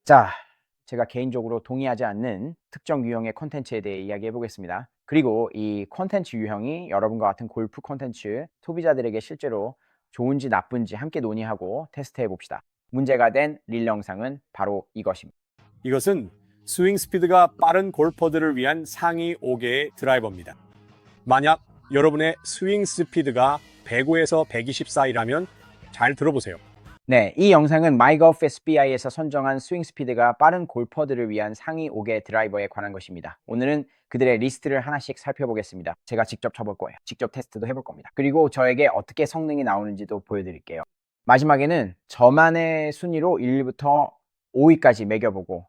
자, 제가 개인적으로 동의하지 않는 특정 유형의 콘텐츠에 대해 이야기해 보겠습니다. 그리고 이 콘텐츠 유형이 여러분과 같은 골프 콘텐츠 소비자들에게 실제로 좋은지 나쁜지 함께 논의하고 테스트해 봅시다. 문제가 된 릴 영상은 바로 이것입니다. 이것은 스윙 스피드가 빠른 골퍼들을 위한 상위 5개의 드라이버입니다. 만약 여러분의 스윙 스피드가 105에서 120 사이라면 잘 들어보세요. 네, 이 영상은 마이거프 SBI에서 선정한 스윙 스피드가 빠른 골퍼들을 위한 상위 5개 드라이버에 관한 것입니다. 오늘은 그들의 리스트를 하나씩 살펴보겠습니다. 제가 직접 쳐볼 거예요. 직접 테스트도 해볼 겁니다. 그리고 저에게 어떻게 성능이 나오는지도 보여드릴게요. 마지막에는 저만의 순위로 1위부터 5위까지 매겨보고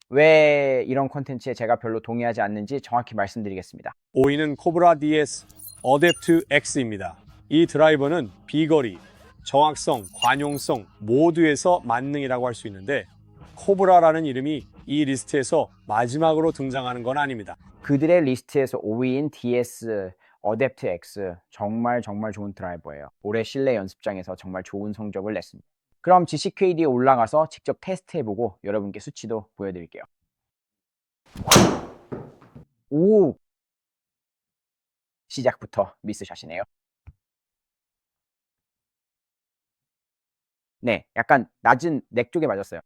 왜 이런 콘텐츠에 제가 별로 동의하지 않는지 정확히 말씀드리겠습니다. 5위는 코브라 DS 어댑트 X입니다. 이 드라이버는 비거리, 정확성, 관용성 모두에서 만능이라고 할 수 있는데 코브라라는 이름이 이 리스트에서 마지막으로 등장하는 건 아닙니다. 그들의 리스트에서 5위인 DS 어댑트 X 정말 좋은 드라이버예요. 올해 실내 연습장에서 정말 좋은 성적을 냈습니다. 그럼 GCQAD에 올라가서 직접 테스트해보고 여러분께 수치도 보여드릴게요. 오! 시작부터 미스샷이네요. 네, 약간 낮은 넥 쪽에 맞았어요.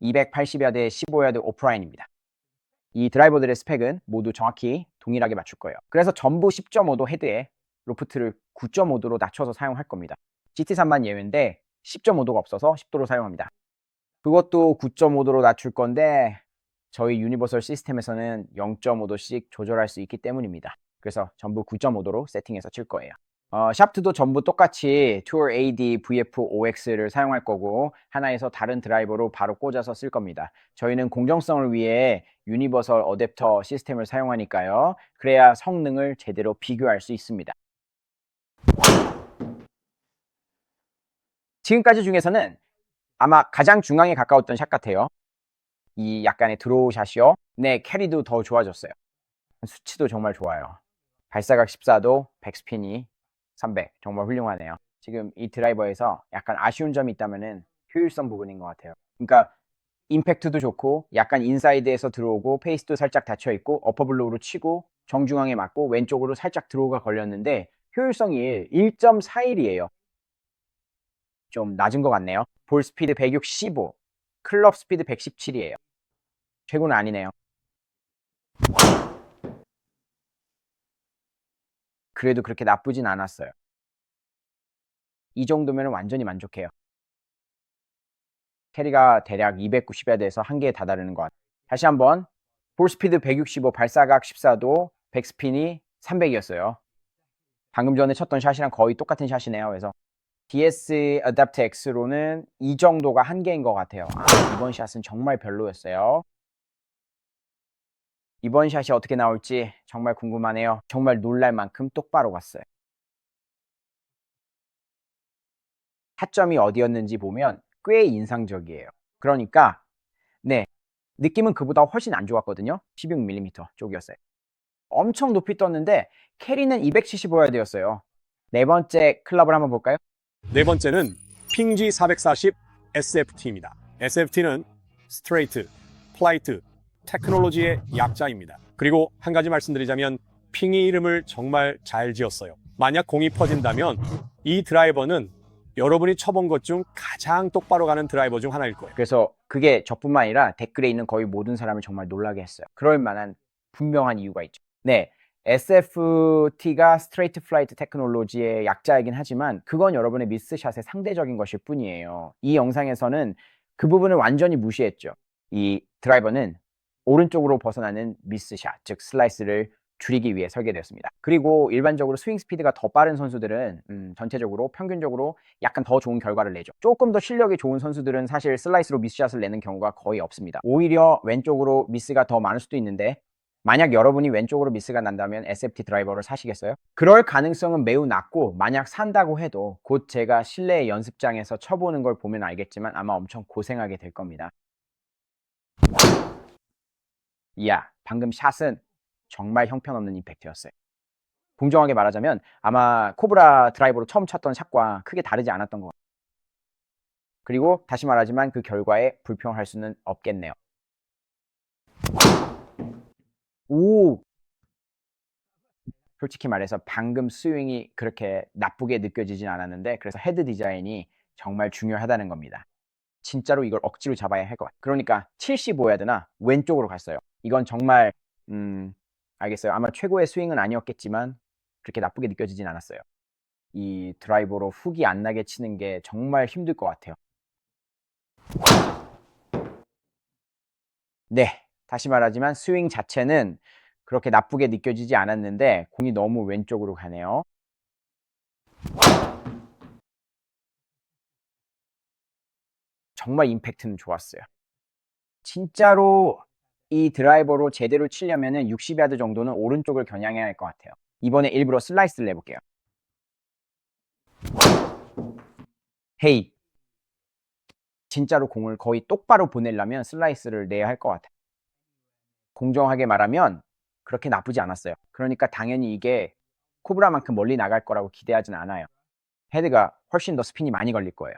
280야드에 15야드 오프라인입니다. 이 드라이버들의 스펙은 모두 정확히 동일하게 맞출 거예요. 그래서 전부 10.5도 헤드에 로프트를 9.5도로 낮춰서 사용할 겁니다. GT3만 예외인데 10.5도가 없어서 10도로 사용합니다. 그것도 9.5도로 낮출 건데 저희 유니버설 시스템에서는 0.5도씩 조절할 수 있기 때문입니다. 그래서 전부 9.5도로 세팅해서 칠 거예요. 샤프트도 전부 똑같이 Tour AD VF5X를 사용할 거고 하나에서 다른 드라이버로 바로 꽂아서 쓸 겁니다. 저희는 공정성을 위해 유니버설 어댑터 시스템을 사용하니까요. 그래야 성능을 제대로 비교할 수 있습니다. 지금까지 중에서는 아마 가장 중앙에 가까웠던 샷 같아요. 이 약간의 드로우 샷이요. 네, 캐리도 더 좋아졌어요. 수치도 정말 좋아요. 발사각 14도, 백스핀이 300. 정말 훌륭하네요. 지금 이 드라이버에서 약간 아쉬운 점이 있다면은 효율성 부분인 것 같아요. 그러니까 임팩트도 좋고 약간 인사이드에서 들어오고 페이스도 살짝 닫혀있고 어퍼블로우로 치고 정중앙에 맞고 왼쪽으로 살짝 드로우가 걸렸는데 효율성이 1.41이에요. 좀 낮은 것 같네요. 볼 스피드 165, 클럽 스피드 117이에요. 최고는 아니네요. 그래도 그렇게 나쁘진 않았어요. 이 정도면 완전히 만족해요. 캐리가 대략 290야드에서 한계에 다다르는 것 같아요. 다시 한번 볼 스피드 165, 발사각 14도, 백스핀이 300이었어요. 방금 전에 쳤던 샷이랑 거의 똑같은 샷이네요. 그래서 DS Adapt X로는 이 정도가 한계인 것 같아요. 이번 샷은 정말 별로였어요. 이번 샷이 어떻게 나올지 정말 궁금하네요. 정말 놀랄 만큼 똑바로 갔어요. 타점이 어디였는지 보면 꽤 인상적이에요. 그러니까 네, 느낌은 그보다 훨씬 안 좋았거든요. 16mm 쪽이었어요. 엄청 높이 떴는데 캐리는 275야드였어요. 네 번째 클럽을 한번 볼까요? 네 번째는 핑G 440 SFT입니다. SFT는 스트레이트, 플라이트, 테크놀로지의 약자입니다. 그리고 한 가지 말씀드리자면 핑이 이름을 정말 잘 지었어요. 만약 공이 퍼진다면 이 드라이버는 여러분이 쳐본 것 중 가장 똑바로 가는 드라이버 중 하나일 거예요. 그래서 그게 저뿐만 아니라 댓글에 있는 거의 모든 사람을 정말 놀라게 했어요. 그럴 만한 분명한 이유가 있죠. 네, SFT가 스트레이트 플라이트 테크놀로지의 약자이긴 하지만 그건 여러분의 미스샷의 상대적인 것일 뿐이에요. 이 영상에서는 그 부분을 완전히 무시했죠. 이 드라이버는 오른쪽으로 벗어나는 미스샷, 즉 슬라이스를 줄이기 위해 설계되었습니다. 그리고 일반적으로 스윙 스피드가 더 빠른 선수들은 전체적으로 평균적으로 약간 더 좋은 결과를 내죠. 조금 더 실력이 좋은 선수들은 사실 슬라이스로 미스샷을 내는 경우가 거의 없습니다. 오히려 왼쪽으로 미스가 더 많을 수도 있는데 만약 여러분이 왼쪽으로 미스가 난다면 SFT 드라이버를 사시겠어요? 그럴 가능성은 매우 낮고 만약 산다고 해도 곧 제가 실내 연습장에서 쳐보는 걸 보면 알겠지만 아마 엄청 고생하게 될 겁니다. 이야, 방금 샷은 정말 형편없는 임팩트였어요. 공정하게 말하자면 아마 코브라 드라이버로 처음 쳤던 샷과 크게 다르지 않았던 것 같아요. 그리고 다시 말하지만 그 결과에 불평할 수는 없겠네요. 오! 솔직히 말해서 방금 스윙이 그렇게 나쁘게 느껴지진 않았는데 그래서 헤드 디자인이 정말 중요하다는 겁니다. 진짜로 이걸 억지로 잡아야 할 것 같아요. 그러니까 75야드나 왼쪽으로 갔어요. 이건 정말 알겠어요. 아마 최고의 스윙은 아니었겠지만 그렇게 나쁘게 느껴지진 않았어요. 이 드라이버로 훅이 안 나게 치는 게 정말 힘들 것 같아요. 네, 다시 말하지만 스윙 자체는 그렇게 나쁘게 느껴지지 않았는데 공이 너무 왼쪽으로 가네요. 정말 임팩트는 좋았어요. 진짜로 이 드라이버로 제대로 치려면은 60야드 정도는 오른쪽을 겨냥해야 할 것 같아요. 이번에 일부러 슬라이스를 내볼게요. 헤이. 진짜로 공을 거의 똑바로 보내려면 슬라이스를 내야 할 것 같아요. 공정하게 말하면 그렇게 나쁘지 않았어요. 그러니까 당연히 이게 코브라만큼 멀리 나갈 거라고 기대하진 않아요. 헤드가 훨씬 더 스핀이 많이 걸릴 거예요.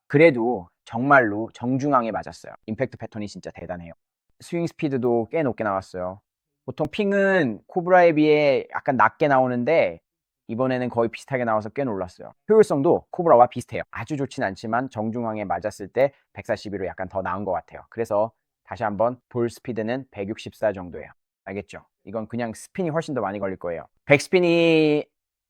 그래도 정말로 정중앙에 맞았어요. 임팩트 패턴이 진짜 대단해요. 스윙 스피드도 꽤 높게 나왔어요. 보통 핑은 코브라에 비해 약간 낮게 나오는데 이번에는 거의 비슷하게 나와서 꽤 놀랐어요. 효율성도 코브라와 비슷해요. 아주 좋진 않지만 정중앙에 맞았을 때 142로 약간 더 나은 것 같아요. 그래서 다시 한번 볼 스피드는 164 정도예요. 알겠죠? 이건 그냥 스핀이 훨씬 더 많이 걸릴 거예요. 백스핀이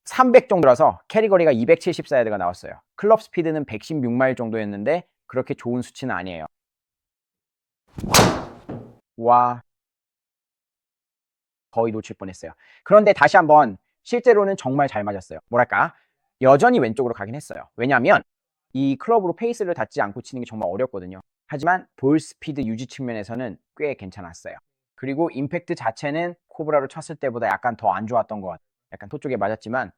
300 정도라서 캐리 거리가 274야드가 나왔어요. 클럽 스피드는 116마일 정도였는데 그렇게 좋은 수치는 아니에요. 와, 거의 놓칠 뻔했어요. 그런데 다시 한번 실제로는 정말 잘 맞았어요. 뭐랄까, 여전히 왼쪽으로 가긴 했어요. 왜냐하면 이 클럽으로 페이스를 닿지 않고 치는 게 정말 어렵거든요. 하지만 볼 스피드 유지 측면에서는 꽤 괜찮았어요. 그리고 임팩트 자체는 코브라로 쳤을 때보다 약간 더 안 좋았던 것 같아요. 약간 토 쪽에 맞았지만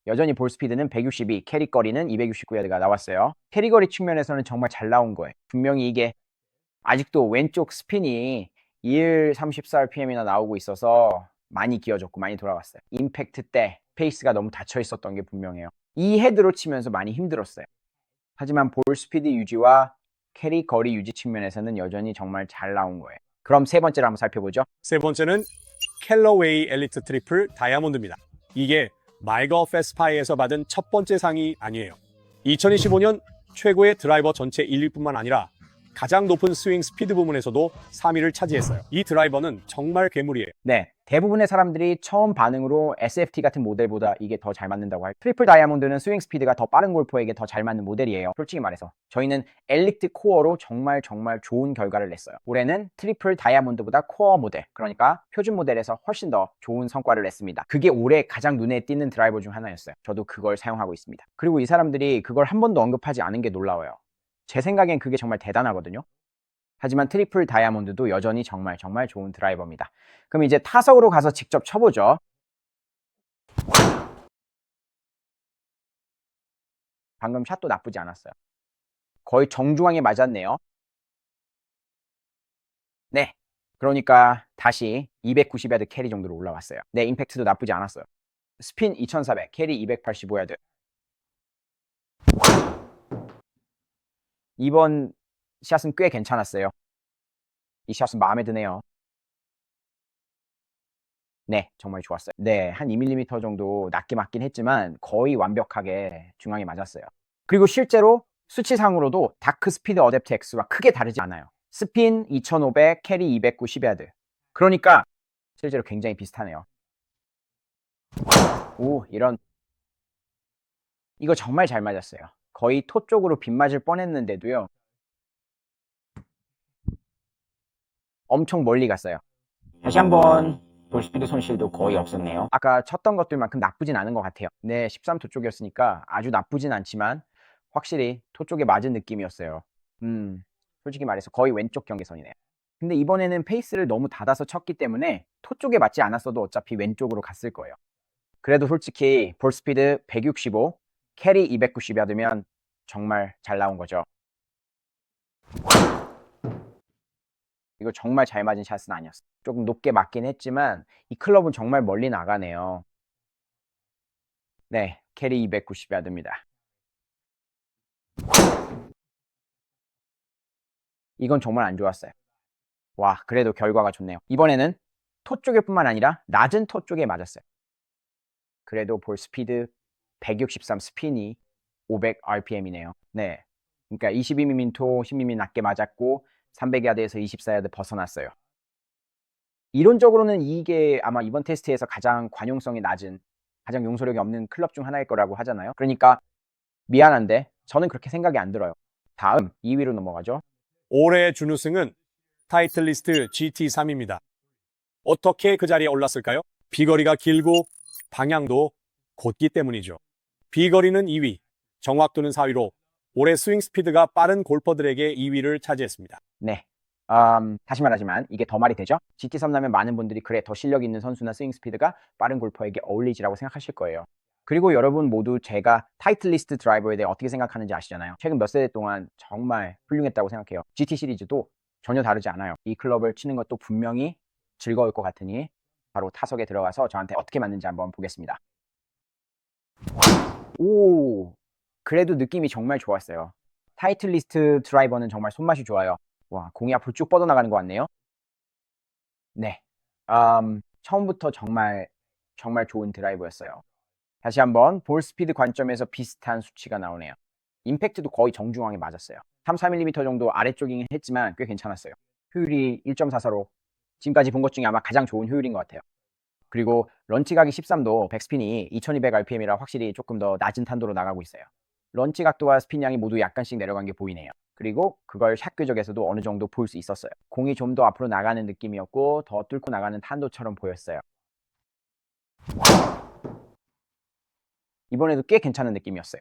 여전히 볼 스피드는 162, 캐리 거리는 269야드가 나왔어요. 캐리 거리 측면에서는 정말 잘 나온 거예요. 분명히 이게 아직도 왼쪽 스핀이 234rpm이나 나오고 있어서 많이 기어졌고 많이 돌아갔어요. 임팩트 때 페이스가 너무 닫혀 있었던 게 분명해요. 이 헤드로 치면서 많이 힘들었어요. 하지만 볼 스피드 유지와 캐리 거리 유지 측면에서는 여전히 정말 잘 나온 거예요. 그럼 세 번째로 한번 살펴보죠. 세 번째는 캘러웨이 엘리트 트리플 다이아몬드입니다. 이게 마이거 페스파이에서 받은 첫 번째 상이 아니에요. 2025년 최고의 드라이버 전체 1위뿐만 아니라 가장 높은 스윙 스피드 부문에서도 3위를 차지했어요. 이 드라이버는 정말 괴물이에요. 네, 대부분의 사람들이 처음 반응으로 SFT 같은 모델보다 이게 더 잘 맞는다고 할 트리플 다이아몬드는 스윙 스피드가 더 빠른 골퍼에게 더 잘 맞는 모델이에요. 솔직히 말해서 저희는 엘리트 코어로 정말 좋은 결과를 냈어요. 올해는 트리플 다이아몬드보다 코어 모델, 그러니까 표준 모델에서 훨씬 더 좋은 성과를 냈습니다. 그게 올해 가장 눈에 띄는 드라이버 중 하나였어요. 저도 그걸 사용하고 있습니다. 그리고 이 사람들이 그걸 한 번도 언급하지 않은 게 놀라워요. 제 생각엔 그게 정말 대단하거든요. 하지만 트리플 다이아몬드도 여전히 정말 좋은 드라이버입니다. 그럼 이제 타석으로 가서 직접 쳐보죠. 방금 샷도 나쁘지 않았어요. 거의 정중앙에 맞았네요. 네. 그러니까 다시 290야드 캐리 정도로 올라왔어요. 네, 임팩트도 나쁘지 않았어요. 스핀 2400, 캐리 285야드. 이번 샷은 꽤 괜찮았어요. 이 샷은 마음에 드네요. 네, 정말 좋았어요. 네, 한 2mm 정도 낮게 맞긴 했지만 거의 완벽하게 중앙에 맞았어요. 그리고 실제로 수치상으로도 다크 스피드 어댑트 X와 크게 다르지 않아요. 스핀 2500, 캐리 290야드. 그러니까 실제로 굉장히 비슷하네요. 오, 이런. 이거 정말 잘 맞았어요. 거의 토 쪽으로 빗 맞을 뻔했는데도요. 엄청 멀리 갔어요. 다시 한번 볼 스피드 손실도 거의 없었네요. 아까 쳤던 것들만큼 나쁘진 않은 것 같아요. 네, 13토 쪽이었으니까 아주 나쁘진 않지만 확실히 토 쪽에 맞은 느낌이었어요. 솔직히 말해서 거의 왼쪽 경계선이네요. 근데 이번에는 페이스를 너무 닫아서 쳤기 때문에 토 쪽에 맞지 않았어도 어차피 왼쪽으로 갔을 거예요. 그래도 솔직히 볼 스피드 165, 캐리 290야드면 정말 잘 나온 거죠. 이거 정말 잘 맞은 샷은 아니었어요. 조금 높게 맞긴 했지만 이 클럽은 정말 멀리 나가네요. 네, 캐리 290야드입니다. 이건 정말 안 좋았어요. 와, 그래도 결과가 좋네요. 이번에는 토 쪽일 뿐만 아니라 낮은 토 쪽에 맞았어요. 그래도 볼 스피드 163 스핀이 500 RPM이네요. 네. 그러니까 22mm 토 10mm 낮게 맞았고 300야드에서 24야드 벗어났어요. 이론적으로는 이게 아마 이번 테스트에서 가장 관용성이 낮은, 가장 용서력이 없는 클럽 중 하나일 거라고 하잖아요. 그러니까 미안한데 저는 그렇게 생각이 안 들어요. 다음 2위로 넘어가죠. 올해 준우승은 타이틀리스트 GT3입니다. 어떻게 그 자리에 올랐을까요? 비거리가 길고 방향도 곧기 때문이죠. 비거리는 2위, 정확도는 4위로 올해 스윙 스피드가 빠른 골퍼들에게 2위를 차지했습니다. 네. 다시 말하지만 이게 더 말이 되죠? GT3 나면 많은 분들이 그래 더 실력 있는 선수나 스윙 스피드가 빠른 골퍼에게 어울리지라고 생각하실 거예요. 그리고 여러분 모두 제가 타이틀리스트 드라이버에 대해 어떻게 생각하는지 아시잖아요. 최근 몇 세대 동안 정말 훌륭했다고 생각해요. GT 시리즈도 전혀 다르지 않아요. 이 클럽을 치는 것도 분명히 즐거울 것 같으니 바로 타석에 들어가서 저한테 어떻게 맞는지 한번 보겠습니다. 오, 그래도 느낌이 정말 좋았어요. 타이틀리스트 드라이버는 정말 손맛이 좋아요. 와, 공이 앞으로 쭉 뻗어나가는 것 같네요. 네. 처음부터 정말 좋은 드라이버였어요. 다시 한번 볼 스피드 관점에서 비슷한 수치가 나오네요. 임팩트도 거의 정중앙에 맞았어요. 3-4mm 정도 아래쪽이긴 했지만 꽤 괜찮았어요. 효율이 1.44로 지금까지 본 것 중에 아마 가장 좋은 효율인 것 같아요. 그리고 런치 각이 13도, 백스핀이 2200rpm이라 확실히 조금 더 낮은 탄도로 나가고 있어요. 런치 각도와 스핀 양이 모두 약간씩 내려간 게 보이네요. 그리고 그걸 샷 궤적에서도 어느 정도 볼 수 있었어요. 공이 좀 더 앞으로 나가는 느낌이었고 더 뚫고 나가는 탄도처럼 보였어요. 이번에도 꽤 괜찮은 느낌이었어요.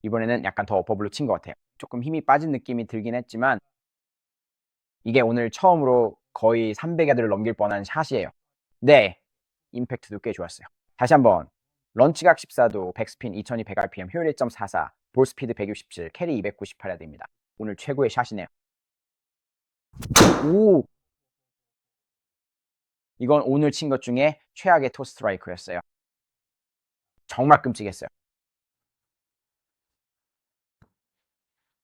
이번에는 약간 더 어퍼블로 친 것 같아요. 조금 힘이 빠진 느낌이 들긴 했지만 이게 오늘 처음으로 거의 300야드를 넘길 뻔한 샷이에요. 네, 임팩트도 꽤 좋았어요. 다시 한번 런치각 14도, 백스핀 2200rpm, 효율 1.44, 볼 스피드 167, 캐리 298야드입니다. 오늘 최고의 샷이네요. 오! 이건 오늘 친 것 중에 최악의 토 스트라이크였어요. 정말 끔찍했어요.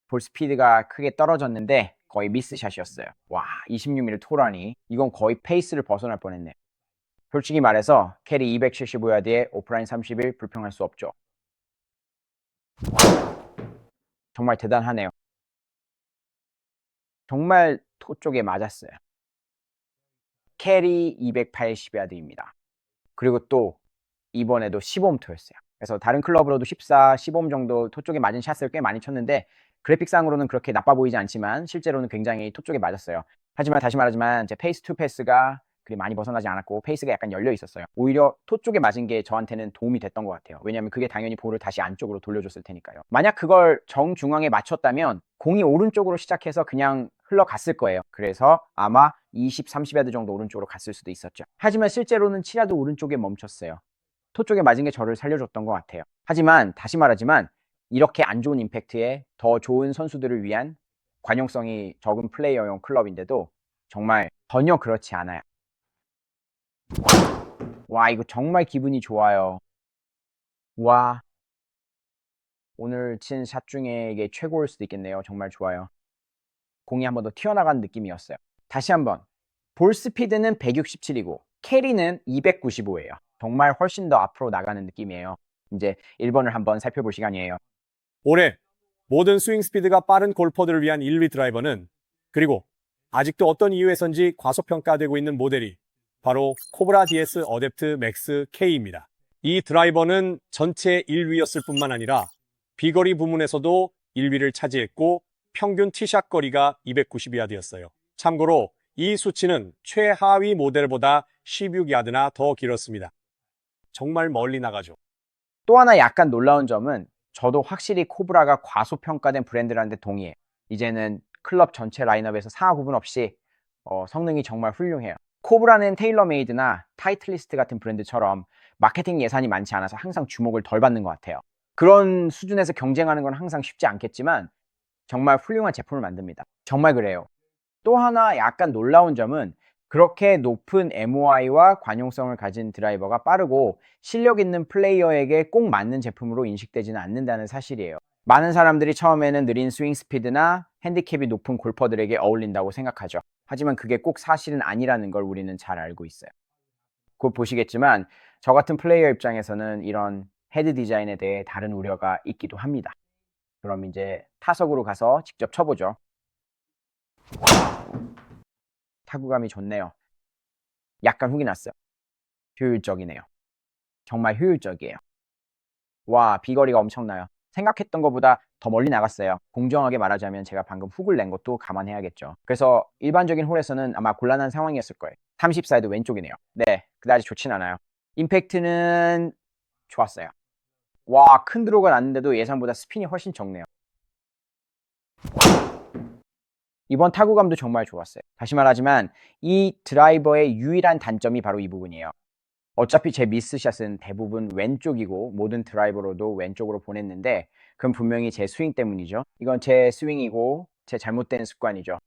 볼 스피드가 크게 떨어졌는데 거의 미스샷이었어요. 와, 26mm 토라니. 이건 거의 페이스를 벗어날 뻔했네. 솔직히 말해서 캐리 275야드에 오프라인 31 불평할 수 없죠. 정말 대단하네요. 정말 토 쪽에 맞았어요. 캐리 280야드입니다. 그리고 또 이번에도 15옴 토였어요. 그래서 다른 클럽으로도 14, 15옴 정도 토 쪽에 맞은 샷을 꽤 많이 쳤는데 그래픽상으로는 그렇게 나빠 보이지 않지만 실제로는 굉장히 토 쪽에 맞았어요. 하지만 다시 말하지만 제 페이스 투 패스가 그리 많이 벗어나지 않았고 페이스가 약간 열려 있었어요. 오히려 토 쪽에 맞은 게 저한테는 도움이 됐던 것 같아요. 왜냐하면 그게 당연히 볼을 다시 안쪽으로 돌려줬을 테니까요. 만약 그걸 정중앙에 맞췄다면 공이 오른쪽으로 시작해서 그냥 흘러갔을 거예요. 그래서 아마 20, 30야드 정도 오른쪽으로 갔을 수도 있었죠. 하지만 실제로는 7야드 오른쪽에 멈췄어요. 토 쪽에 맞은 게 저를 살려줬던 것 같아요. 하지만 다시 말하지만 이렇게 안 좋은 임팩트에 더 좋은 선수들을 위한 관용성이 적은 플레이어용 클럽인데도 정말 전혀 그렇지 않아요. 와, 이거 정말 기분이 좋아요. 와, 오늘 친 샷 중에 이게 최고일 수도 있겠네요. 정말 좋아요. 공이 한 번 더 튀어나간 느낌이었어요. 다시 한번 볼 스피드는 167이고 캐리는 295예요. 정말 훨씬 더 앞으로 나가는 느낌이에요. 이제 1번을 한번 살펴볼 시간이에요. 올해 모든 스윙 스피드가 빠른 골퍼들을 위한 1위 드라이버는, 그리고 아직도 어떤 이유에선지 과소평가되고 있는 모델이 바로 코브라 DS 어댑트 맥스 K입니다. 이 드라이버는 전체 1위였을 뿐만 아니라 비거리 부문에서도 1위를 차지했고 평균 티샷 거리가 292야드였어요. 참고로 이 수치는 최하위 모델보다 16야드나 더 길었습니다. 정말 멀리 나가죠. 또 하나 약간 놀라운 점은 저도 확실히 코브라가 과소평가된 브랜드라는 데 동의해요. 이제는 클럽 전체 라인업에서 상하 구분 없이 성능이 정말 훌륭해요. 코브라는 테일러메이드나 타이틀리스트 같은 브랜드처럼 마케팅 예산이 많지 않아서 항상 주목을 덜 받는 것 같아요. 그런 수준에서 경쟁하는 건 항상 쉽지 않겠지만 정말 훌륭한 제품을 만듭니다. 정말 그래요. 또 하나 약간 놀라운 점은 그렇게 높은 MOI와 관용성을 가진 드라이버가 빠르고 실력 있는 플레이어에게 꼭 맞는 제품으로 인식되지는 않는다는 사실이에요. 많은 사람들이 처음에는 느린 스윙 스피드나 핸디캡이 높은 골퍼들에게 어울린다고 생각하죠. 하지만 그게 꼭 사실은 아니라는 걸 우리는 잘 알고 있어요. 곧 보시겠지만 저 같은 플레이어 입장에서는 이런 헤드 디자인에 대해 다른 우려가 있기도 합니다. 그럼 이제 타석으로 가서 직접 쳐보죠. 타구감이 좋네요. 약간 훅이 났어요. 효율적이네요. 정말 효율적이에요. 와, 비거리가 엄청나요. 생각했던 것보다 더 멀리 나갔어요. 공정하게 말하자면 제가 방금 훅을 낸 것도 감안해야겠죠. 그래서 일반적인 홀에서는 아마 곤란한 상황이었을 거예요. 34에도 왼쪽이네요. 네, 그다지 좋진 않아요. 임팩트는 좋았어요. 와, 큰 드로우가 났는데도 예상보다 스핀이 훨씬 적네요. 이번 타구감도 정말 좋았어요. 다시 말하지만 이 드라이버의 유일한 단점이 바로 이 부분이에요. 어차피 제 미스샷은 대부분 왼쪽이고 모든 드라이버로도 왼쪽으로 보냈는데 그건 분명히 제 스윙 때문이죠. 이건 제 스윙이고 제 잘못된 습관이죠.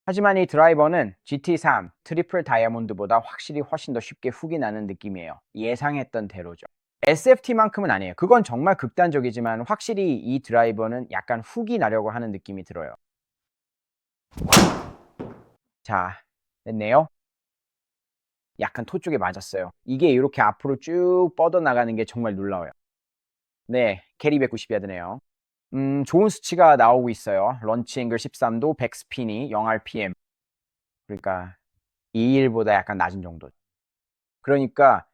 하지만 이 드라이버는 GT3 트리플 다이아몬드보다 확실히 훨씬 더 쉽게 훅이 나는 느낌이에요. 예상했던 대로죠. SFT만큼은 아니에요. 그건 정말 극단적이지만 확실히 이 드라이버는 약간 훅이 나려고 하는 느낌이 들어요. 자, 됐네요. 약간 토 쪽에 맞았어요. 이게 이렇게 앞으로 쭉 뻗어나가는 게 정말 놀라워요. 네, 캐리 190야드네요. 좋은 수치가 나오고 있어요. 런치 앵글 13도, 백스핀이 0rpm. 그러니까 21보다 약간 낮은 정도. 그러니까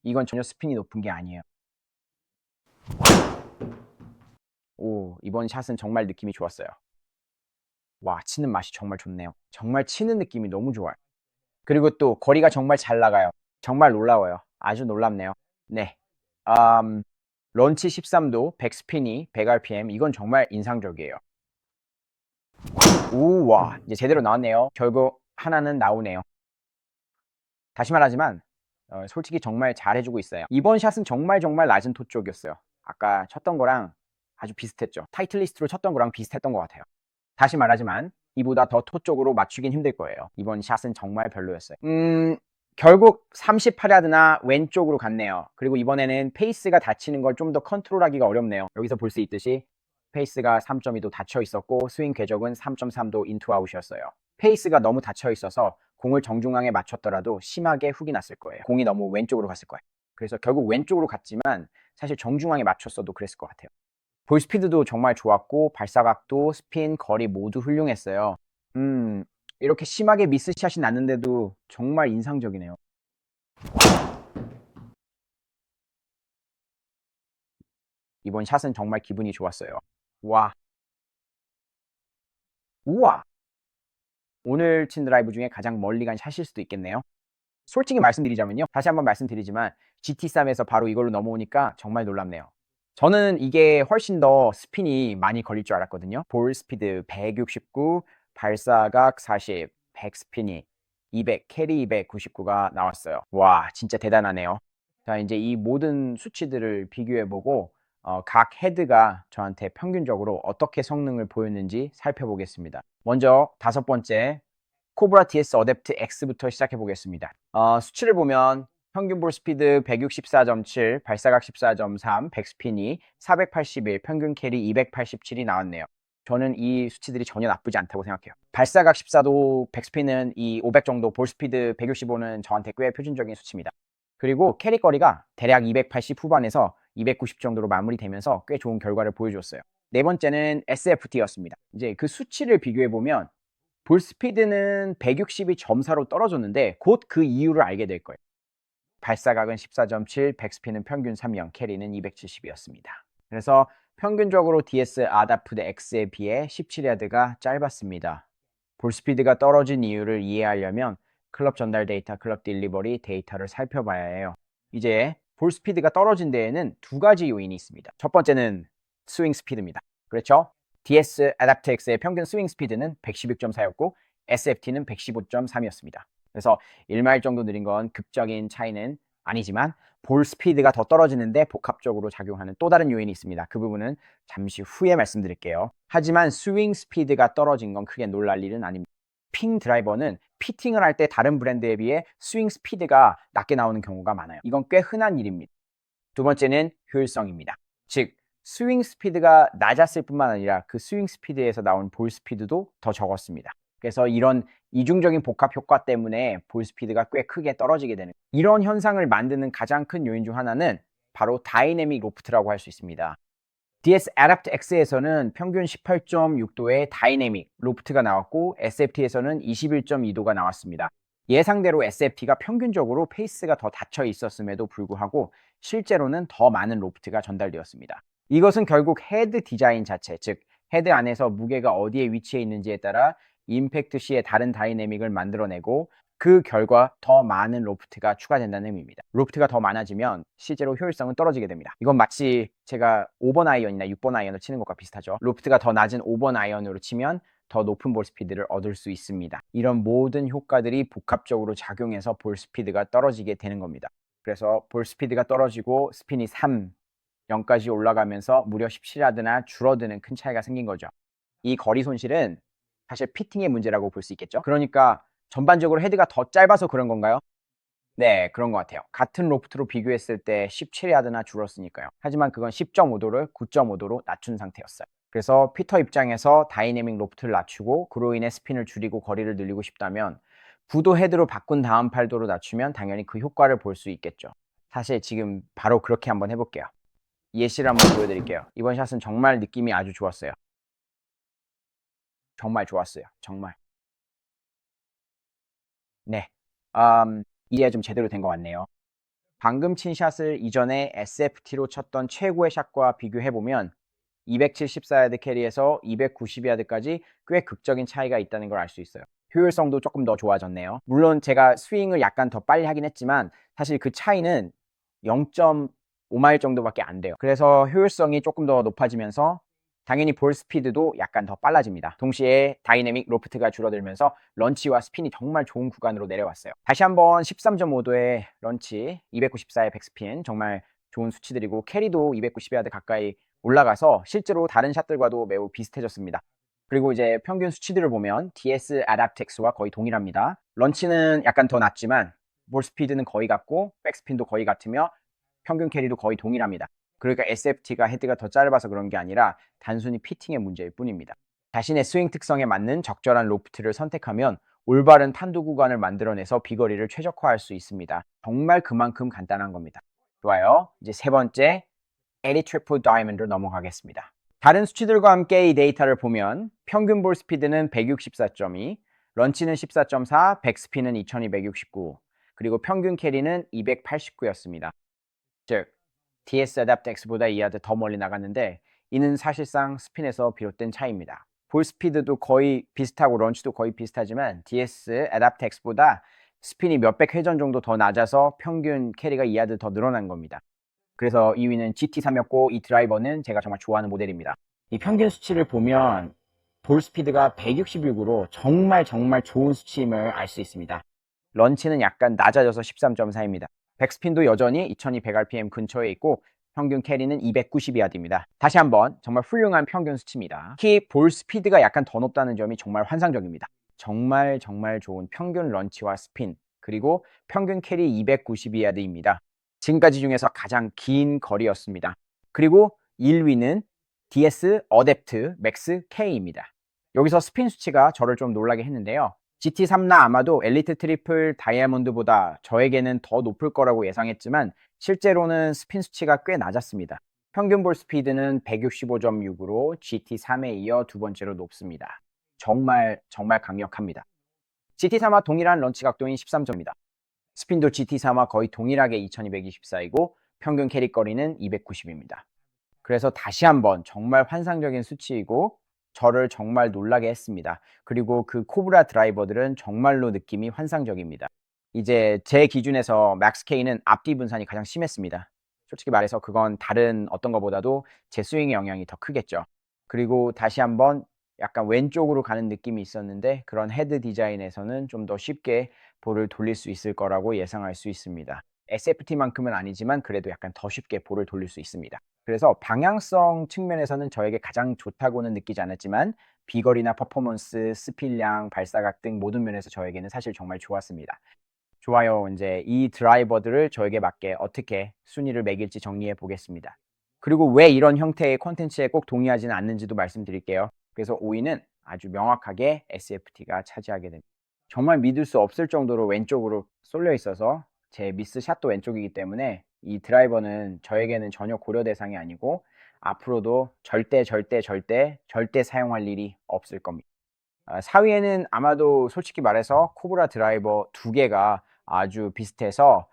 이건 전혀 스핀이 높은 게 아니에요. 오, 이번 샷은 정말 느낌이 좋았어요. 와, 치는 맛이 정말 좋네요. 정말 치는 느낌이 너무 좋아요. 그리고 또 거리가 정말 잘 나가요. 정말 놀라워요. 아주 놀랍네요. 네. 런치 13도, 백스핀이 100rpm. 이건 정말 인상적이에요. 우와, 이제 제대로 나왔네요. 결국 하나는 나오네요. 다시 말하지만 솔직히 정말 잘해주고 있어요. 이번 샷은 정말 낮은 토 쪽이었어요. 아까 쳤던 거랑 아주 비슷했죠. 타이틀리스트로 쳤던 거랑 비슷했던 것 같아요. 다시 말하지만 이보다 더 토 쪽으로 맞추긴 힘들 거예요. 이번 샷은 정말 별로였어요. 결국 38야드나 왼쪽으로 갔네요. 그리고 이번에는 페이스가 닫히는 걸 좀 더 컨트롤하기가 어렵네요. 여기서 볼 수 있듯이 페이스가 3.2도 닫혀 있었고 스윙 궤적은 3.3도 인투 아웃이었어요. 페이스가 너무 닫혀 있어서 공을 정중앙에 맞췄더라도 심하게 훅이 났을 거예요. 공이 너무 왼쪽으로 갔을 거예요. 그래서 결국 왼쪽으로 갔지만 사실 정중앙에 맞췄어도 그랬을 것 같아요. 볼 스피드도 정말 좋았고 발사각도 스핀, 거리 모두 훌륭했어요. 이렇게 심하게 미스샷이 났는데도 정말 인상적이네요. 이번 샷은 정말 기분이 좋았어요. 와, 우와! 오늘 친 드라이브 중에 가장 멀리 간 샷일 수도 있겠네요. 솔직히 말씀드리자면요. 다시 한번 말씀드리지만 GT3에서 바로 이걸로 넘어오니까 정말 놀랍네요. 저는 이게 훨씬 더 스핀이 많이 걸릴 줄 알았거든요. 볼 스피드 169, 발사각 40, 백스핀이 200, 캐리 299가 나왔어요. 와, 진짜 대단하네요. 자, 이제 이 모든 수치들을 비교해보고 각 헤드가 저한테 평균적으로 어떻게 성능을 보였는지 살펴보겠습니다. 먼저 5번째 코브라 TS 어댑트 X부터 시작해 보겠습니다. 수치를 보면 평균 볼 스피드 164.7, 발사각 14.3, 백스핀이 481, 평균 캐리 287이 나왔네요. 저는 이 수치들이 전혀 나쁘지 않다고 생각해요. 발사각 14도, 백스핀은 이 500 정도, 볼 스피드 165는 저한테 꽤 표준적인 수치입니다. 그리고 캐리 거리가 대략 280 후반에서 290 정도로 마무리되면서 꽤 좋은 결과를 보여줬어요. 네 번째는 SFT였습니다. 이제 그 수치를 비교해 보면 볼 스피드는 160이 점사로 떨어졌는데 곧 그 이유를 알게 될 거예요. 발사각은 14.7, 백스핀은 평균 3명, 캐리는 270이었습니다. 그래서 평균적으로 DS 아다프트 X에 비해 17야드가 짧았습니다. 볼 스피드가 떨어진 이유를 이해하려면 클럽 전달 데이터, 클럽 딜리버리 데이터를 살펴봐야 해요. 이제 볼 스피드가 떨어진 데에는 두 가지 요인이 있습니다. 첫 번째는 스윙 스피드입니다. 그렇죠? DS Adapt X의 평균 스윙 스피드는 116.4였고 SFT는 115.3이었습니다. 그래서 1마일 정도 느린 건 극적인 차이는 아니지만 볼 스피드가 더 떨어지는데 복합적으로 작용하는 또 다른 요인이 있습니다. 그 부분은 잠시 후에 말씀드릴게요. 하지만 스윙 스피드가 떨어진 건 크게 놀랄 일은 아닙니다. 핑 드라이버는 피팅을 할 때 다른 브랜드에 비해 스윙 스피드가 낮게 나오는 경우가 많아요. 이건 꽤 흔한 일입니다. 두 번째는 효율성입니다. 즉 스윙 스피드가 낮았을 뿐만 아니라 그 스윙 스피드에서 나온 볼 스피드도 더 적었습니다. 그래서 이런 이중적인 복합 효과 때문에 볼 스피드가 꽤 크게 떨어지게 되는, 이런 현상을 만드는 가장 큰 요인 중 하나는 바로 다이내믹 로프트라고 할 수 있습니다. DS Adapt X에서는 평균 18.6도의 다이내믹 로프트가 나왔고 SFT에서는 21.2도가 나왔습니다. 예상대로 SFT가 평균적으로 페이스가 더 닫혀 있었음에도 불구하고 실제로는 더 많은 로프트가 전달되었습니다. 이것은 결국 헤드 디자인 자체, 즉 헤드 안에서 무게가 어디에 위치해 있는지에 따라 임팩트 시에 다른 다이내믹을 만들어내고 그 결과 더 많은 로프트가 추가된다는 의미입니다. 로프트가 더 많아지면 실제로 효율성은 떨어지게 됩니다. 이건 마치 제가 5번 아이언이나 6번 아이언을 치는 것과 비슷하죠. 로프트가 더 낮은 5번 아이언으로 치면 더 높은 볼 스피드를 얻을 수 있습니다. 이런 모든 효과들이 복합적으로 작용해서 볼 스피드가 떨어지게 되는 겁니다. 그래서 볼 스피드가 떨어지고 스핀이 3, 0까지 올라가면서 무려 17야드나 줄어드는 큰 차이가 생긴 거죠. 이 거리 손실은 사실 피팅의 문제라고 볼 수 있겠죠. 그러니까 전반적으로 헤드가 더 짧아서 그런 건가요? 네, 그런 것 같아요. 같은 로프트로 비교했을 때 17야드나 줄었으니까요. 하지만 그건 10.5도를 9.5도로 낮춘 상태였어요. 그래서 피터 입장에서 다이내믹 로프트를 낮추고 그로 인해 스핀을 줄이고 거리를 늘리고 싶다면 9도 헤드로 바꾼 다음 8도로 낮추면 당연히 그 효과를 볼 수 있겠죠. 사실 지금 바로 그렇게 한번 해볼게요. 예시를 한번 보여드릴게요. 이번 샷은 정말 느낌이 아주 좋았어요. 정말 좋았어요. 정말. 네. 이제 좀 제대로 된 것 같네요. 방금 친 샷을 이전에 SFT로 쳤던 최고의 샷과 비교해보면 274야드 캐리에서 290야드까지 꽤 극적인 차이가 있다는 걸 알 수 있어요. 효율성도 조금 더 좋아졌네요. 물론 제가 스윙을 약간 더 빨리 하긴 했지만 사실 그 차이는 0.5마일 정도밖에 안 돼요. 그래서 효율성이 조금 더 높아지면서 당연히 볼 스피드도 약간 더 빨라집니다. 동시에 다이내믹 로프트가 줄어들면서 런치와 스핀이 정말 좋은 구간으로 내려왔어요. 다시 한번 13.5도의 런치, 294의 백스핀, 정말 좋은 수치들이고 캐리도 290야드 가까이 올라가서 실제로 다른 샷들과도 매우 비슷해졌습니다. 그리고 이제 평균 수치들을 보면 DS Adaptex와 거의 동일합니다. 런치는 약간 더 낮지만 볼 스피드는 거의 같고 백스핀도 거의 같으며 평균 캐리도 거의 동일합니다. 그러니까 SFT가 헤드가 더 짧아서 그런 게 아니라 단순히 피팅의 문제일 뿐입니다. 자신의 스윙 특성에 맞는 적절한 로프트를 선택하면 올바른 탄도 구간을 만들어내서 비거리를 최적화할 수 있습니다. 정말 그만큼 간단한 겁니다. 좋아요. 이제 세 번째, 에리 트리플 다이아몬드로 넘어가겠습니다. 다른 수치들과 함께 이 데이터를 보면 평균 볼 스피드는 164.2, 런치는 14.4, 백스핀은 2269, 그리고 평균 캐리는 289였습니다. 즉, DS Adaptex보다 2야드 더 멀리 나갔는데 이는 사실상 스핀에서 비롯된 차이입니다. 볼 스피드도 거의 비슷하고 런치도 거의 비슷하지만 DS Adaptex보다 스핀이 몇백 회전 정도 더 낮아서 평균 캐리가 2야드 더 늘어난 겁니다. 그래서 2위는 GT3였고 이 드라이버는 제가 정말 좋아하는 모델입니다. 이 평균 수치를 보면 볼 스피드가 166으로 정말 좋은 수치임을 알 수 있습니다. 런치는 약간 낮아져서 13.4입니다. 백스핀도 여전히 2200rpm 근처에 있고 평균 캐리는 290야드입니다. 다시 한번 정말 훌륭한 평균 수치입니다. 특히 볼 스피드가 약간 더 높다는 점이 정말 환상적입니다. 정말 좋은 평균 런치와 스핀, 그리고 평균 캐리 292야드입니다. 지금까지 중에서 가장 긴 거리였습니다. 그리고 1위는 DS 어댑트 맥스 K입니다. 여기서 스핀 수치가 저를 좀 놀라게 했는데요. GT3나 아마도 엘리트 트리플 다이아몬드보다 저에게는 더 높을 거라고 예상했지만 실제로는 스핀 수치가 꽤 낮았습니다. 평균 볼 스피드는 165.6으로 GT3에 이어 두 번째로 높습니다. 정말 강력합니다. GT3와 동일한 런치 각도인 13점입니다. 스핀도 GT3와 거의 동일하게 2224이고 평균 캐리거리는 290입니다. 그래서 다시 한번 정말 환상적인 수치이고 저를 정말 놀라게 했습니다. 그리고 그 코브라 드라이버들은 정말로 느낌이 환상적입니다. 이제 제 기준에서 맥스 K는 앞뒤 분산이 가장 심했습니다. 솔직히 말해서 그건 다른 어떤 것보다도 제 스윙의 영향이 더 크겠죠. 그리고 다시 한번 약간 왼쪽으로 가는 느낌이 있었는데 그런 헤드 디자인에서는 좀 더 쉽게 볼을 돌릴 수 있을 거라고 예상할 수 있습니다. SFT만큼은 아니지만 그래도 약간 더 쉽게 볼을 돌릴 수 있습니다. 그래서 방향성 측면에서는 저에게 가장 좋다고는 느끼지 않았지만 비거리나 퍼포먼스, 스핀량, 발사각 등 모든 면에서 저에게는 사실 정말 좋았습니다. 좋아요. 이제 이 드라이버들을 저에게 맞게 어떻게 순위를 매길지 정리해 보겠습니다. 그리고 왜 이런 형태의 콘텐츠에 꼭 동의하지는 않는지도 말씀드릴게요. 그래서 5위는 아주 명확하게 SFT가 차지하게 됩니다. 정말 믿을 수 없을 정도로 왼쪽으로 쏠려 있어서 제 미스 샷도 왼쪽이기 때문에 이 드라이버는 저에게는 전혀 고려 대상이 아니고 앞으로도 절대 사용할 일이 없을 겁니다. 4위에는 아마도 솔직히 말해서 코브라 드라이버 두 개가 아주 비슷해서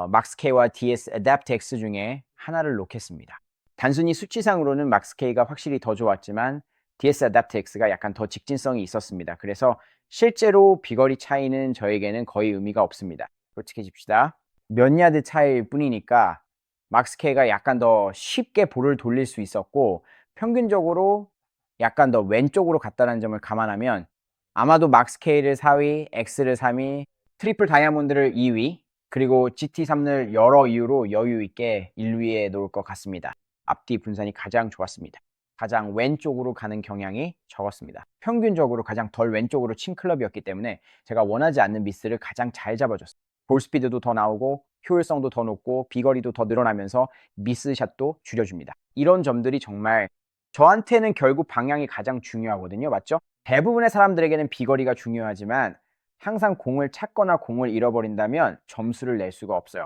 막스K와 DS Adapt X 중에 하나를 놓겠습니다. 단순히 수치상으로는 막스K가 확실히 더 좋았지만 DS Adapt X가 약간 더 직진성이 있었습니다. 그래서 실제로 비거리 차이는 저에게는 거의 의미가 없습니다. 솔직해집시다. 몇 야드 차이일 뿐이니까 막스K가 약간 더 쉽게 볼을 돌릴 수 있었고 평균적으로 약간 더 왼쪽으로 갔다는 점을 감안하면 아마도 막스K를 4위, X를 3위, 트리플 다이아몬드를 2위, 그리고 GT3을 여러 이유로 여유 있게 1위에 놓을 것 같습니다. 앞뒤 분산이 가장 좋았습니다. 가장 왼쪽으로 가는 경향이 적었습니다. 평균적으로 가장 덜 왼쪽으로 친 클럽이었기 때문에 제가 원하지 않는 미스를 가장 잘 잡아줬어요. 볼 스피드도 더 나오고 효율성도 더 높고 비거리도 더 늘어나면서 미스샷도 줄여줍니다. 이런 점들이 정말 저한테는 결국 방향이 가장 중요하거든요. 맞죠? 대부분의 사람들에게는 비거리가 중요하지만 항상 공을 찾거나 공을 잃어버린다면 점수를 낼 수가 없어요.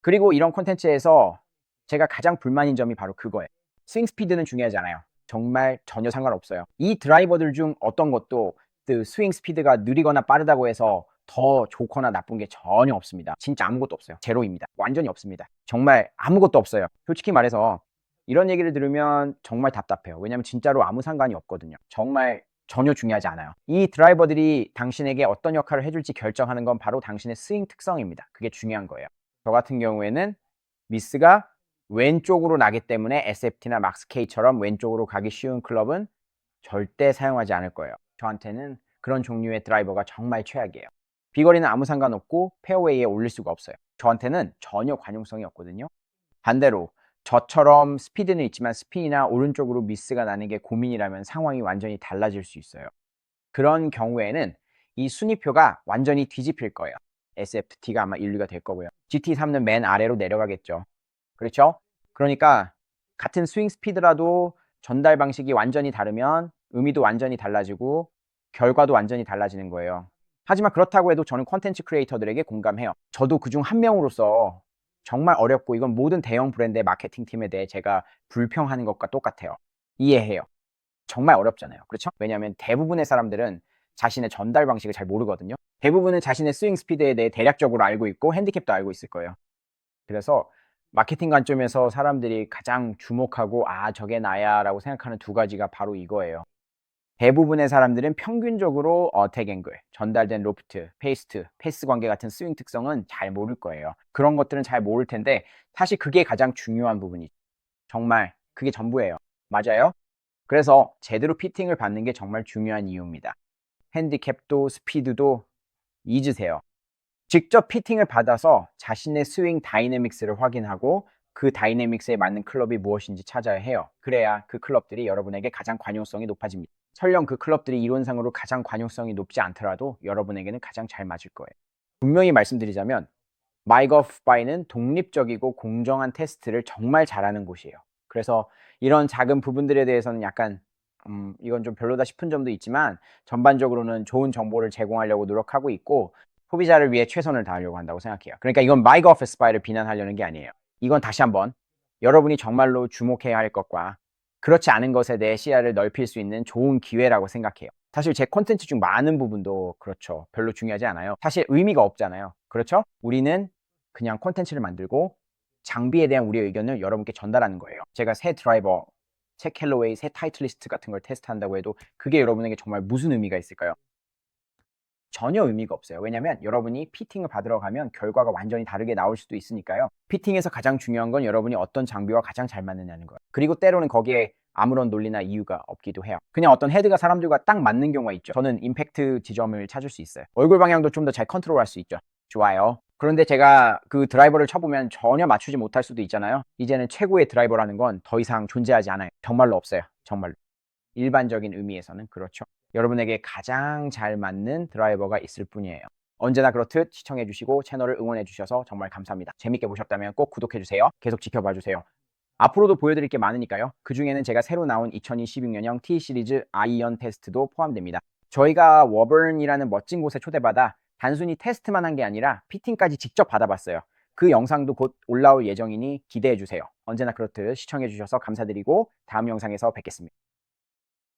그리고 이런 콘텐츠에서 제가 가장 불만인 점이 바로 그거예요. 스윙 스피드는 중요하지 않아요. 정말 전혀 상관없어요. 이 드라이버들 중 어떤 것도 그 스윙 스피드가 느리거나 빠르다고 해서 더 좋거나 나쁜 게 전혀 없습니다. 진짜 아무것도 없어요. 제로입니다. 완전히 없습니다. 정말 아무것도 없어요. 솔직히 말해서 이런 얘기를 들으면 정말 답답해요. 왜냐면 진짜로 아무 상관이 없거든요. 정말 전혀 중요하지 않아요. 이 드라이버들이 당신에게 어떤 역할을 해줄지 결정하는 건 바로 당신의 스윙 특성입니다. 그게 중요한 거예요. 저 같은 경우에는 미스가 왼쪽으로 나기 때문에 SFT나 막스K처럼 왼쪽으로 가기 쉬운 클럽은 절대 사용하지 않을 거예요. 저한테는 그런 종류의 드라이버가 정말 최악이에요. 비거리는 아무 상관없고 페어웨이에 올릴 수가 없어요. 저한테는 전혀 관용성이 없거든요. 반대로 저처럼 스피드는 있지만 스핀이나 오른쪽으로 미스가 나는 게 고민이라면 상황이 완전히 달라질 수 있어요. 그런 경우에는 이 순위표가 완전히 뒤집힐 거예요. SFT가 아마 1위가 될 거고요. GT3는 맨 아래로 내려가겠죠. 그렇죠? 그러니까 같은 스윙 스피드라도 전달 방식이 완전히 다르면 의미도 완전히 달라지고 결과도 완전히 달라지는 거예요. 하지만 그렇다고 해도 저는 콘텐츠 크리에이터들에게 공감해요. 저도 그중 한 명으로서 정말 어렵고 이건 모든 대형 브랜드의 마케팅 팀에 대해 제가 불평하는 것과 똑같아요. 이해해요. 정말 어렵잖아요. 그렇죠? 왜냐하면 대부분의 사람들은 자신의 전달 방식을 잘 모르거든요. 대부분은 자신의 스윙 스피드에 대해 대략적으로 알고 있고 핸디캡도 알고 있을 거예요. 그래서 마케팅 관점에서 사람들이 가장 주목하고 아 저게 나야 라고 생각하는 두 가지가 바로 이거예요. 대부분의 사람들은 평균적으로 어택 앵글, 전달된 로프트, 페이스트, 패스 관계 같은 스윙 특성은 잘 모를 거예요. 그런 것들은 잘 모를 텐데 사실 그게 가장 중요한 부분이죠. 정말 그게 전부예요. 맞아요? 그래서 제대로 피팅을 받는 게 정말 중요한 이유입니다. 핸디캡도 스피드도 잊으세요. 직접 피팅을 받아서 자신의 스윙 다이내믹스를 확인하고 그 다이내믹스에 맞는 클럽이 무엇인지 찾아야 해요. 그래야 그 클럽들이 여러분에게 가장 관용성이 높아집니다. 설령 그 클럽들이 이론상으로 가장 관용성이 높지 않더라도 여러분에게는 가장 잘 맞을 거예요. 분명히 말씀드리자면 마이거프바이는 독립적이고 공정한 테스트를 정말 잘하는 곳이에요. 그래서 이런 작은 부분들에 대해서는 약간 이건 좀 별로다 싶은 점도 있지만 전반적으로는 좋은 정보를 제공하려고 노력하고 있고 소비자를 위해 최선을 다하려고 한다고 생각해요. 그러니까 이건 마이거프바이를 비난하려는 게 아니에요. 이건 다시 한번 여러분이 정말로 주목해야 할 것과 그렇지 않은 것에 대해 시야를 넓힐 수 있는 좋은 기회라고 생각해요. 사실 제 콘텐츠 중 많은 부분도 그렇죠. 별로 중요하지 않아요. 사실 의미가 없잖아요. 그렇죠? 우리는 그냥 콘텐츠를 만들고 장비에 대한 우리의 의견을 여러분께 전달하는 거예요. 제가 새 드라이버, 새 캘러웨이, 새 타이틀리스트 같은 걸 테스트한다고 해도 그게 여러분에게 정말 무슨 의미가 있을까요? 전혀 의미가 없어요. 왜냐면 여러분이 피팅을 받으러 가면 결과가 완전히 다르게 나올 수도 있으니까요. 피팅에서 가장 중요한 건 여러분이 어떤 장비와 가장 잘 맞느냐는 거예요. 그리고 때로는 거기에 아무런 논리나 이유가 없기도 해요. 그냥 어떤 헤드가 사람들과 딱 맞는 경우가 있죠. 저는 임팩트 지점을 찾을 수 있어요. 얼굴 방향도 좀 더 잘 컨트롤할 수 있죠. 좋아요. 그런데 제가 그 드라이버를 쳐보면 전혀 맞추지 못할 수도 있잖아요. 이제는 최고의 드라이버라는 건 더 이상 존재하지 않아요. 정말로 없어요. 정말로. 일반적인 의미에서는 그렇죠. 여러분에게 가장 잘 맞는 드라이버가 있을 뿐이에요. 언제나 그렇듯 시청해주시고 채널을 응원해주셔서 정말 감사합니다. 재밌게 보셨다면 꼭 구독해주세요. 계속 지켜봐주세요. 앞으로도 보여드릴 게 많으니까요. 그 중에는 제가 새로 나온 2026년형 T 시리즈 아이언 테스트도 포함됩니다. 저희가 워번이라는 멋진 곳에 초대받아 단순히 테스트만 한 게 아니라 피팅까지 직접 받아봤어요. 그 영상도 곧 올라올 예정이니 기대해주세요. 언제나 그렇듯 시청해주셔서 감사드리고 다음 영상에서 뵙겠습니다.